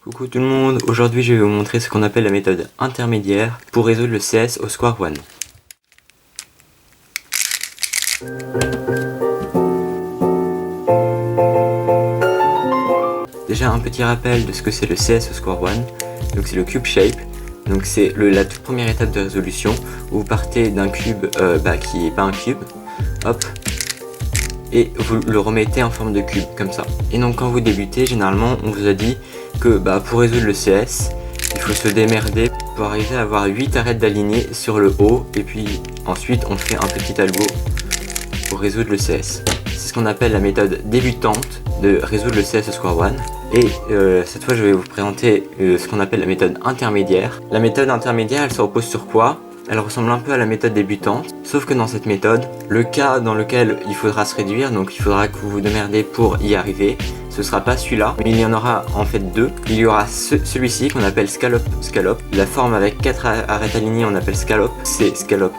Coucou tout le monde, aujourd'hui je vais vous montrer ce qu'on appelle la méthode intermédiaire pour résoudre le CS au square one. Déjà un petit rappel de ce que c'est le CS au square one. Donc c'est le cube shape, donc c'est la toute première étape de résolution où vous partez d'un cube qui n'est pas un cube, hop, et vous le remettez en forme de cube comme ça. Et donc quand vous débutez, généralement on vous a dit que pour résoudre le CS, il faut se démerder pour arriver à avoir 8 arêtes d'alignées sur le haut, et puis ensuite on fait un petit algo pour résoudre le CS. C'est ce qu'on appelle la méthode débutante de résoudre le CS au square one. Et cette fois je vais vous présenter ce qu'on appelle la méthode intermédiaire. La méthode intermédiaire, elle se repose sur quoi? Elle ressemble un peu à la méthode débutante, sauf que dans cette méthode, le cas dans lequel il faudra se réduire, donc il faudra que vous vous démerdez pour y arriver, ce sera pas celui-là, mais il y en aura en fait deux. Il y aura celui-ci qu'on appelle scallop. La forme avec 4 arêtes alignées on appelle scallop, c'est scallop.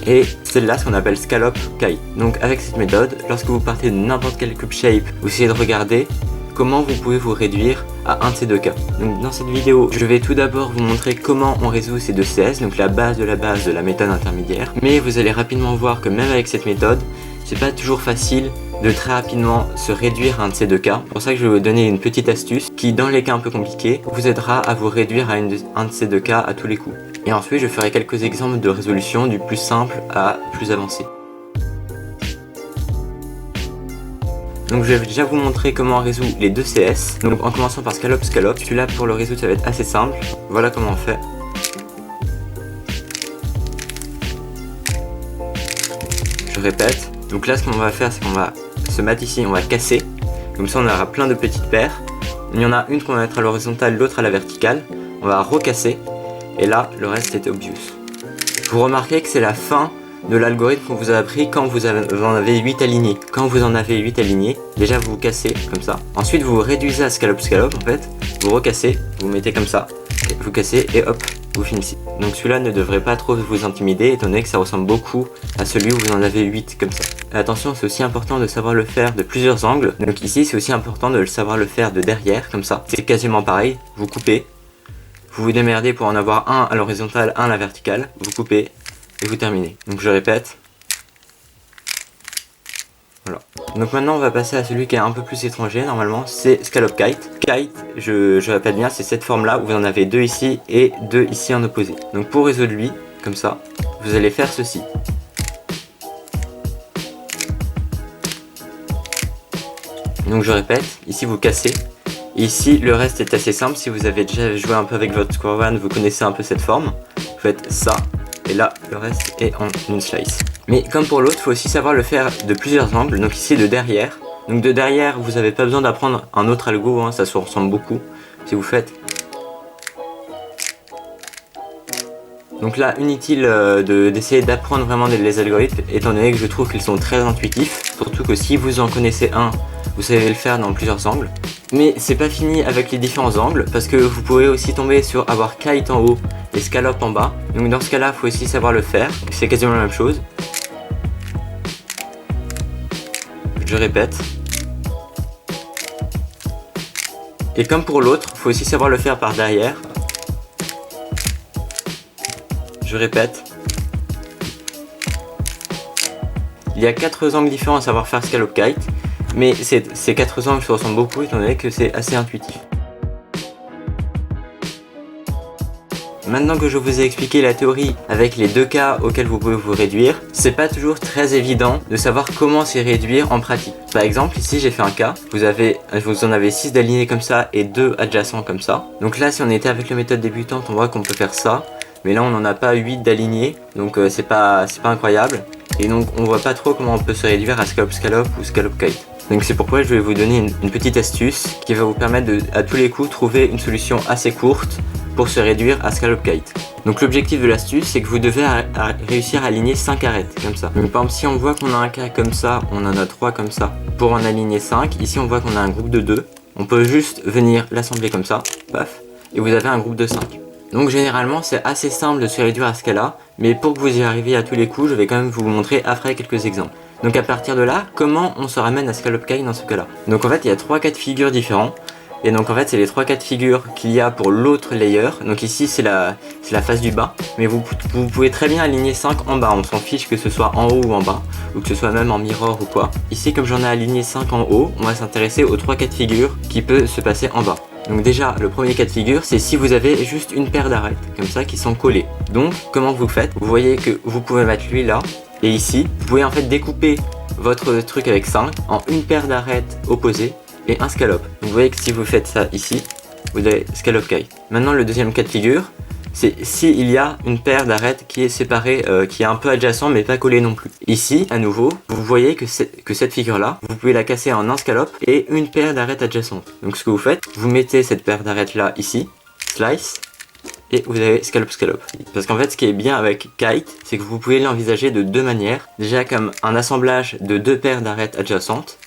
Et celle-là ce qu'on appelle scallop kite. Donc avec cette méthode, lorsque vous partez de n'importe quel cube shape, vous essayez de regarder comment vous pouvez vous réduire à un de ces deux cas. Donc dans cette vidéo, je vais tout d'abord vous montrer comment on résout ces deux CS, donc la base de la méthode intermédiaire. Mais vous allez rapidement voir que même avec cette méthode, c'est pas toujours facile de très rapidement se réduire à un de ces deux cas. C'est pour ça que je vais vous donner une petite astuce qui, dans les cas un peu compliqués, vous aidera à vous réduire à un de ces deux cas à tous les coups. Et ensuite, je ferai quelques exemples de résolution du plus simple à plus avancé. Donc je vais déjà vous montrer comment on résout les deux CS. Donc en commençant par scallop. Celui-là pour le résoudre ça va être assez simple. Voilà comment on fait. Je répète. Donc là ce qu'on va faire c'est qu'on va se mettre ici, on va casser. Comme ça on aura plein de petites paires. Il y en a une qu'on va mettre à l'horizontale, l'autre à la verticale. On va recasser. Et là le reste est obvious. Vous remarquez que c'est la fin de l'algorithme qu'on vous a appris quand vous en avez 8 alignés. Quand vous en avez 8 alignés, déjà vous cassez comme ça. Ensuite vous réduisez à scallop en fait. Vous recassez, vous mettez comme ça. Vous cassez et hop, vous finissez. Donc celui-là ne devrait pas trop vous intimider étant donné que ça ressemble beaucoup à celui où vous en avez 8 comme ça. Attention, c'est aussi important de savoir le faire de plusieurs angles. Donc ici c'est aussi important de savoir le faire de derrière comme ça. C'est quasiment pareil, vous coupez. Vous vous démerdez pour en avoir un à l'horizontale, un à la verticale. Vous coupez. Et vous terminez. Donc je répète. Voilà. Donc maintenant on va passer à celui qui est un peu plus étranger normalement, c'est scallop kite. Kite, je répète bien, c'est cette forme là où vous en avez deux ici et deux ici en opposé. Donc pour résoudre lui, comme ça, vous allez faire ceci. Donc je répète, ici vous cassez. Ici le reste est assez simple, si vous avez déjà joué un peu avec votre square one, vous connaissez un peu cette forme. Vous faites ça. Et là, le reste est en une slice. Mais comme pour l'autre, il faut aussi savoir le faire de plusieurs angles. Donc ici, de derrière. Donc de derrière, vous n'avez pas besoin d'apprendre un autre algo, hein, ça se ressemble beaucoup. Si vous faites. Donc là, inutile d'essayer d'apprendre vraiment les algorithmes, étant donné que je trouve qu'ils sont très intuitifs. Surtout que si vous en connaissez un, vous savez le faire dans plusieurs angles. Mais c'est pas fini avec les différents angles, parce que vous pouvez aussi tomber sur avoir kite en haut et scallop en bas. Donc dans ce cas là, il faut aussi savoir le faire, c'est quasiment la même chose. Je répète. Et comme pour l'autre, il faut aussi savoir le faire par derrière. Je répète. Il y a 4 angles différents à savoir faire scallop kite. Mais ces 4 angles se ressemblent beaucoup étant donné que c'est assez intuitif. Maintenant que je vous ai expliqué la théorie avec les deux cas auxquels vous pouvez vous réduire, c'est pas toujours très évident de savoir comment s'y réduire en pratique. Par exemple, ici j'ai fait un cas, vous en avez 6 d'alignés comme ça et 2 adjacents comme ça. Donc là si on était avec la méthode débutante, on voit qu'on peut faire ça. Mais là on n'en a pas 8 d'alignés, donc c'est pas incroyable. Et donc on voit pas trop comment on peut se réduire à scallop ou scallop kite. Donc c'est pourquoi je vais vous donner une petite astuce qui va vous permettre de, à tous les coups, trouver une solution assez courte pour se réduire à scallop kite. Donc l'objectif de l'astuce, c'est que vous devez réussir à aligner 5 arêtes, comme ça. Donc par exemple, si on voit qu'on a un cas comme ça, on en a 3 comme ça. Pour en aligner 5, ici on voit qu'on a un groupe de 2. On peut juste venir l'assembler comme ça, paf, et vous avez un groupe de 5. Donc généralement c'est assez simple de se réduire à ce cas-là, mais pour que vous y arriviez à tous les coups, je vais quand même vous montrer après quelques exemples. Donc à partir de là, comment on se ramène à scallop kite dans ce cas-là? Donc en fait il y a 3 cas de figure différents. Et donc en fait c'est les 3 cas de figure qu'il y a pour l'autre layer. Donc ici c'est la face du bas, mais vous pouvez très bien aligner 5 en bas, on s'en fiche que ce soit en haut ou en bas, ou que ce soit même en mirror ou quoi. Ici comme j'en ai aligné 5 en haut, on va s'intéresser aux 3 cas de figure qui peut se passer en bas. Donc déjà le premier cas de figure c'est si vous avez juste une paire d'arêtes comme ça qui sont collées. Donc comment vous faites? Vous voyez que vous pouvez mettre lui là, et ici vous pouvez en fait découper votre truc avec 5 en une paire d'arêtes opposées et un scallop. Donc vous voyez que si vous faites ça ici, vous avez scallop kite. Maintenant le deuxième cas de figure, c'est s'il y a une paire d'arêtes qui est séparée, qui est un peu adjacent mais pas collée non plus. Ici, à nouveau, vous voyez que cette figure là, vous pouvez la casser en un scallop et une paire d'arêtes adjacentes. Donc ce que vous faites, vous mettez cette paire d'arêtes là ici, slice, et vous avez scallop scallop. Parce qu'en fait ce qui est bien avec kite, c'est que vous pouvez l'envisager de deux manières. Déjà comme un assemblage de deux paires d'arêtes adjacentes,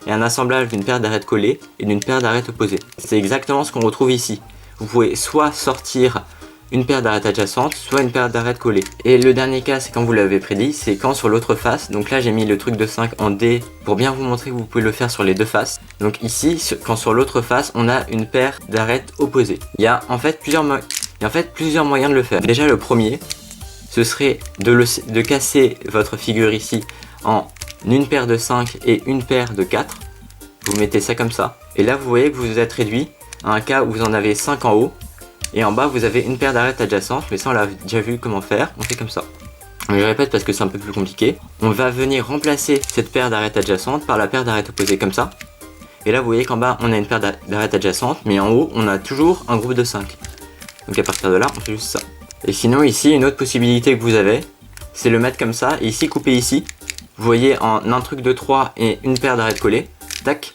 et un assemblage d'une paire d'arêtes collées et d'une paire d'arêtes opposées. C'est exactement ce qu'on retrouve ici. Vous pouvez soit sortir une paire d'arêtes adjacentes, soit une paire d'arêtes collées. Et le dernier cas, c'est quand vous l'avez prédit, c'est quand sur l'autre face, donc là j'ai mis le truc de 5 en D pour bien vous montrer que vous pouvez le faire sur les deux faces. Donc ici, quand sur l'autre face, on a une paire d'arêtes opposées. Il y a en fait plusieurs moyens de le faire. Déjà le premier, ce serait de casser votre figure ici en une paire de 5 et une paire de 4. Vous mettez ça comme ça. Et là vous voyez que vous vous êtes réduit à un cas où vous en avez 5 en haut. Et en bas vous avez une paire d'arêtes adjacentes. Mais ça on l'a déjà vu comment faire. On fait comme ça. Je répète parce que c'est un peu plus compliqué. On va venir remplacer cette paire d'arêtes adjacentes par la paire d'arêtes opposées comme ça. Et là vous voyez qu'en bas on a une paire d'arêtes adjacentes. Mais en haut on a toujours un groupe de 5. Donc à partir de là on fait juste ça. Et sinon ici une autre possibilité que vous avez, c'est le mettre comme ça et ici couper ici. Vous voyez en un truc de 3 et une paire d'arêtes collées, tac,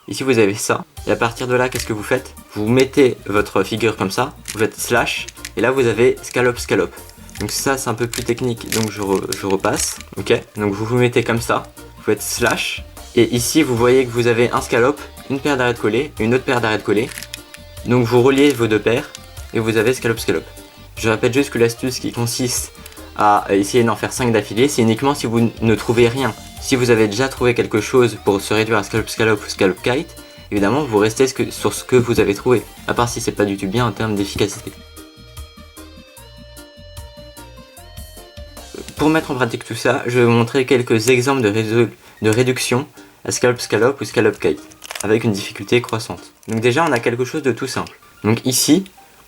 ici vous avez ça, et à partir de là qu'est-ce que vous faites? Vous mettez votre figure comme ça, vous faites slash, et là vous avez scallop scallop. Donc ça c'est un peu plus technique, donc je repasse, ok. Donc vous vous mettez comme ça, vous faites slash, et ici vous voyez que vous avez un scallop, une paire d'arêtes collées, et une autre paire d'arêtes collées. Donc vous reliez vos deux paires, et vous avez scallop scallop. Je répète juste que l'astuce qui consiste à essayer d'en faire 5 d'affilée, c'est uniquement si vous ne trouvez rien. Si vous avez déjà trouvé quelque chose pour se réduire à scallop scallop ou scallop kite, évidemment vous restez sur ce que vous avez trouvé, à part si c'est pas du tout bien en termes d'efficacité. Pour mettre en pratique tout ça, je vais vous montrer quelques exemples de réduction à scallop scallop ou scallop kite, avec une difficulté croissante. Donc déjà on a quelque chose de tout simple. Donc ici,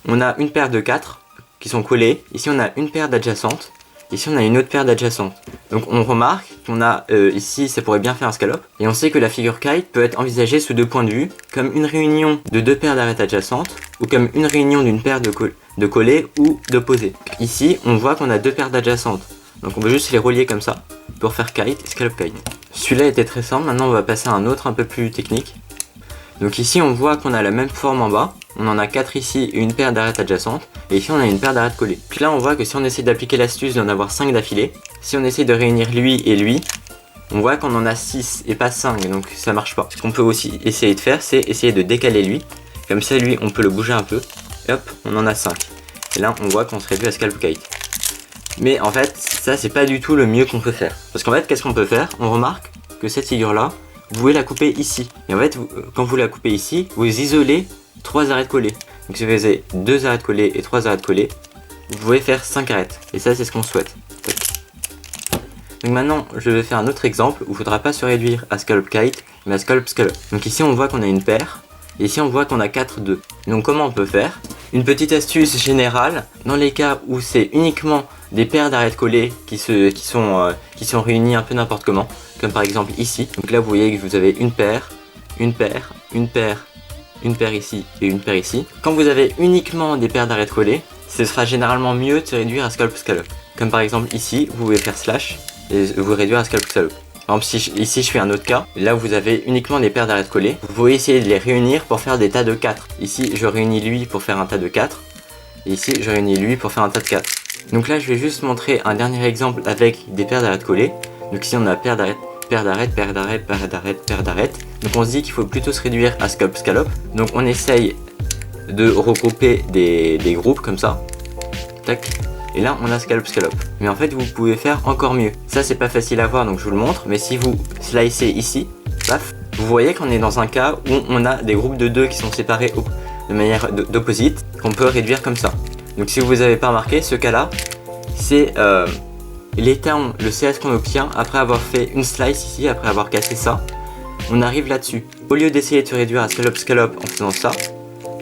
on a une paire de 4 qui sont collées, ici on a une paire d'adjacentes, ici on a une autre paire d'adjacentes. Donc on remarque qu'on a ici ça pourrait bien faire un scallop. Et on sait que la figure kite peut être envisagée sous deux points de vue, comme une réunion de deux paires d'arêtes adjacentes, ou comme une réunion d'une paire de collées ou d'opposées. Ici on voit qu'on a deux paires d'adjacentes. Donc on peut juste les relier comme ça pour faire kite et scallop kite. Celui-là était très simple, maintenant on va passer à un autre un peu plus technique. Donc ici on voit qu'on a la même forme en bas. On en a 4 ici et une paire d'arêtes adjacentes. Et ici on a une paire d'arêtes collées. Puis là on voit que si on essaie d'appliquer l'astuce d'en avoir 5 d'affilée, si on essaie de réunir lui et lui, on voit qu'on en a 6 et pas 5, donc ça marche pas. Ce qu'on peut aussi essayer de faire, c'est essayer de décaler lui. Comme ça lui on peut le bouger un peu. Et hop, on en a 5. Et là on voit qu'on se réduit à scallop kite. Mais en fait ça c'est pas du tout le mieux qu'on peut faire. Parce qu'en fait qu'est-ce qu'on peut faire? On remarque que cette figure là, vous pouvez la couper ici. Et en fait quand vous la coupez ici, vous isolez 3 arêtes collées. Donc si vous faisiez 2 arêtes collées et 3 arêtes collées, vous pouvez faire 5 arêtes. Et ça c'est ce qu'on souhaite. Donc maintenant je vais faire un autre exemple où il ne faudra pas se réduire à scallop kite, mais à scallop scallop. Donc ici on voit qu'on a une paire, et ici on voit qu'on a 4 2. Donc comment on peut faire? Une petite astuce générale, dans les cas où c'est uniquement des paires d'arêtes collées qui sont réunies un peu n'importe comment, comme par exemple ici. Donc là vous voyez que vous avez une paire, une paire, une paire, une paire ici et une paire ici. Quand vous avez uniquement des paires d'arêtes collées, ce sera généralement mieux de se réduire à scallop scallop. Comme par exemple ici, vous pouvez faire slash et vous réduire à scallop scallop. Par exemple ici je fais un autre cas, là vous avez uniquement des paires d'arêtes collées. Vous pouvez essayer de les réunir pour faire des tas de 4. Ici je réunis lui pour faire un tas de 4. Et ici je réunis lui pour faire un tas de 4. Donc là je vais juste montrer un dernier exemple avec des paires d'arêtes collées. Donc ici on a paire d'arêtes, paire d'arêtes, paire d'arêtes, paire d'arêtes, paire d'arêtes. Donc on se dit qu'il faut plutôt se réduire à scallop scallop. Donc on essaye de regrouper des groupes comme ça. Tac. Et là on a scallop scallop. Mais en fait vous pouvez faire encore mieux. Ça c'est pas facile à voir donc je vous le montre. Mais si vous slicez ici, paf, vous voyez qu'on est dans un cas où on a des groupes de 2 qui sont séparés de manière d'opposite, qu'on peut réduire comme ça. Donc si vous n'avez pas remarqué, ce cas-là, c'est l'état, le CS qu'on obtient après avoir fait une slice ici, après avoir cassé ça. On arrive là-dessus. Au lieu d'essayer de se réduire à scallop en faisant ça,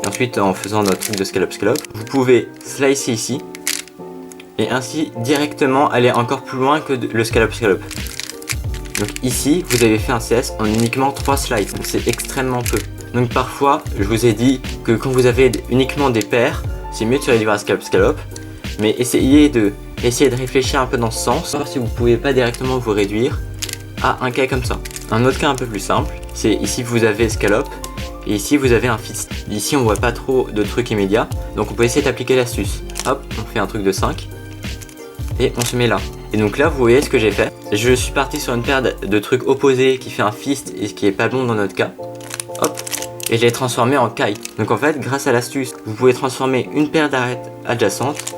et ensuite en faisant notre truc de scallop, vous pouvez slicer ici, et ainsi directement aller encore plus loin que le scallop. Donc ici, vous avez fait un CS en uniquement 3 slides, donc c'est extrêmement peu. Donc parfois, je vous ai dit que quand vous avez uniquement des paires, c'est mieux de se réduire à scallop, mais essayez de réfléchir un peu dans ce sens, voir si vous pouvez pas directement vous réduire à un cas comme ça. Un autre cas un peu plus simple, c'est ici vous avez scallop, et ici vous avez un fist. Ici on voit pas trop de trucs immédiats, donc on peut essayer d'appliquer l'astuce. Hop, on fait un truc de 5, et on se met là. Et donc là vous voyez ce que j'ai fait. Je suis parti sur une paire de trucs opposés qui fait un fist et ce qui est pas bon dans notre cas. Hop, et je l'ai transformé en kite. Donc en fait, grâce à l'astuce, vous pouvez transformer une paire d'arêtes adjacentes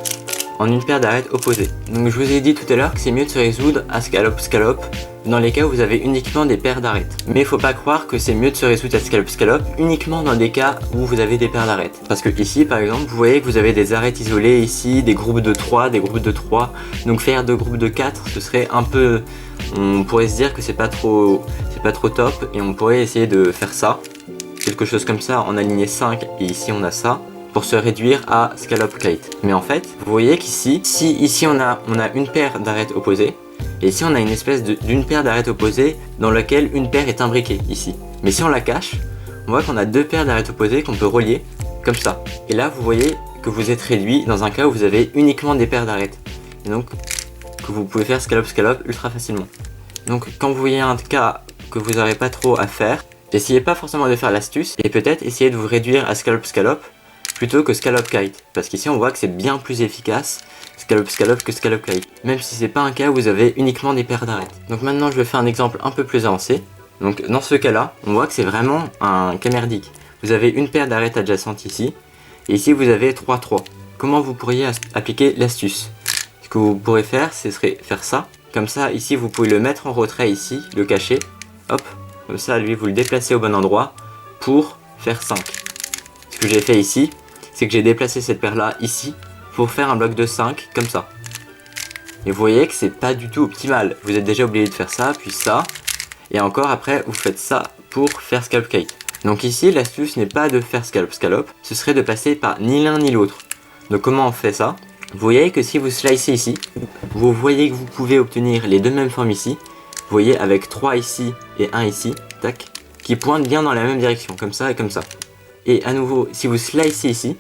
en une paire d'arêtes opposées. Donc je vous ai dit tout à l'heure que c'est mieux de se résoudre à scallop dans les cas où vous avez uniquement des paires d'arêtes. Mais il faut pas croire que c'est mieux de se résoudre à scallop uniquement dans des cas où vous avez des paires d'arêtes. Parce que ici par exemple, vous voyez que vous avez des arêtes isolées ici, des groupes de 3, des groupes de 3. Donc faire 2 groupes de 4, ce serait un peu... On pourrait se dire que c'est pas trop top, et on pourrait essayer de faire ça. Quelque chose comme ça en aligné 5, et ici on a ça, pour se réduire à scallop kite. Mais en fait, vous voyez qu'ici, si ici on a une paire d'arêtes opposées, et ici on a une espèce d'une paire d'arêtes opposées dans laquelle une paire est imbriquée ici. Mais si on la cache, on voit qu'on a 2 paires d'arêtes opposées qu'on peut relier comme ça. Et là vous voyez que vous êtes réduit dans un cas où vous avez uniquement des paires d'arêtes. Et donc que vous pouvez faire scallop ultra facilement. Donc quand vous voyez un cas que vous n'aurez pas trop à faire, essayez pas forcément de faire l'astuce, et peut-être essayez de vous réduire à scallop plutôt que scallop kite, parce qu'ici on voit que c'est bien plus efficace scallop que scallop kite, même si c'est pas un cas où vous avez uniquement des paires d'arêtes. Donc maintenant je vais faire un exemple un peu plus avancé. Donc dans ce cas là, on voit que c'est vraiment un cas merdique. Vous avez une paire d'arêtes adjacentes ici, et ici vous avez 3-3. Comment vous pourriez appliquer l'astuce? Ce que vous pourrez faire, ce serait faire ça. Comme ça, ici vous pouvez le mettre en retrait ici, le cacher, hop, comme ça lui vous le déplacez au bon endroit pour faire 5. Ce que j'ai fait ici, c'est que j'ai déplacé cette paire là ici pour faire un bloc de 5 comme ça. Et vous voyez que c'est pas du tout optimal. Vous êtes déjà obligé de faire ça, puis ça, et encore après vous faites ça pour faire scallop kite. Donc ici l'astuce n'est pas de faire scallop, ce serait de passer par ni l'un ni l'autre. Donc comment on fait ça? Vous voyez que si vous slicez ici, vous voyez que vous pouvez obtenir les deux mêmes formes ici. Vous voyez avec 3 ici et 1 ici, tac, qui pointent bien dans la même direction, comme ça et comme ça. Et à nouveau, si vous slicez ici,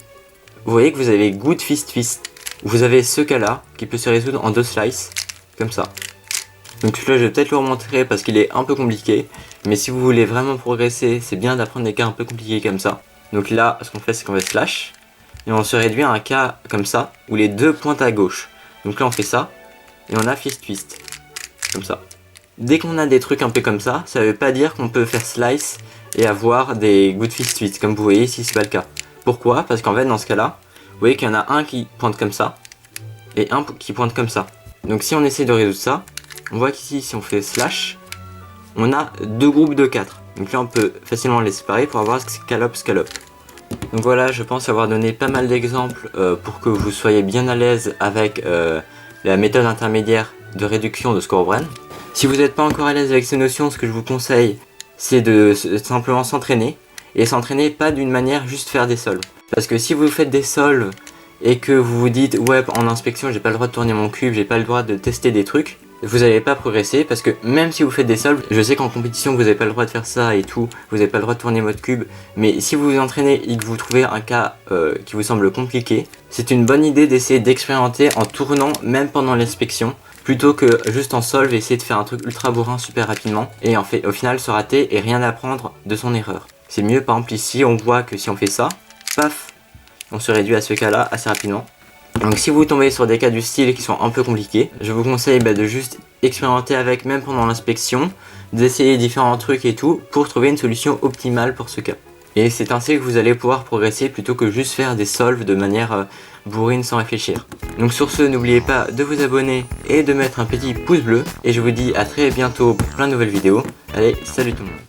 vous voyez que vous avez good fist. Vous avez ce cas là qui peut se résoudre en 2 slices, comme ça. Donc celui-là je vais peut-être le remontrer parce qu'il est un peu compliqué, mais si vous voulez vraiment progresser, c'est bien d'apprendre des cas un peu compliqués comme ça. Donc là, ce qu'on fait, c'est qu'on va slash, et on se réduit à un cas comme ça, où les deux pointent à gauche. Donc là on fait ça, et on a fist, comme ça. Dès qu'on a des trucs un peu comme ça veut pas dire qu'on peut faire slice et avoir des good fist, comme vous voyez ici c'est pas le cas. Pourquoi? Parce qu'en fait dans ce cas là, vous voyez qu'il y en a un qui pointe comme ça, et un qui pointe comme ça. Donc si on essaie de résoudre ça, on voit qu'ici si on fait slash, on a 2 groupes de 4. Donc là on peut facilement les séparer pour avoir scallop. Donc voilà, je pense avoir donné pas mal d'exemples pour que vous soyez bien à l'aise avec la méthode intermédiaire de réduction de score of Wren. Si vous n'êtes pas encore à l'aise avec ces notions, ce que je vous conseille, c'est de simplement s'entraîner. Et s'entraîner pas d'une manière juste faire des solves. Parce que si vous faites des solves et que vous vous dites ouais en inspection j'ai pas le droit de tourner mon cube, j'ai pas le droit de tester des trucs, vous n'allez pas progresser parce que même si vous faites des solves, je sais qu'en compétition vous n'avez pas le droit de faire ça et tout, vous n'avez pas le droit de tourner votre cube, mais si vous vous entraînez et que vous trouvez un cas qui vous semble compliqué, c'est une bonne idée d'essayer d'expérimenter en tournant même pendant l'inspection, plutôt que juste en solve essayer de faire un truc ultra bourrin super rapidement et en fait au final se rater et rien apprendre de son erreur. C'est mieux, par exemple ici on voit que si on fait ça, paf, on se réduit à ce cas là assez rapidement. Donc si vous tombez sur des cas du style qui sont un peu compliqués, je vous conseille de juste expérimenter avec même pendant l'inspection, d'essayer différents trucs et tout pour trouver une solution optimale pour ce cas. Et c'est ainsi que vous allez pouvoir progresser plutôt que juste faire des solves de manière bourrine sans réfléchir. Donc sur ce, n'oubliez pas de vous abonner et de mettre un petit pouce bleu. Et je vous dis à très bientôt pour plein de nouvelles vidéos. Allez, salut tout le monde.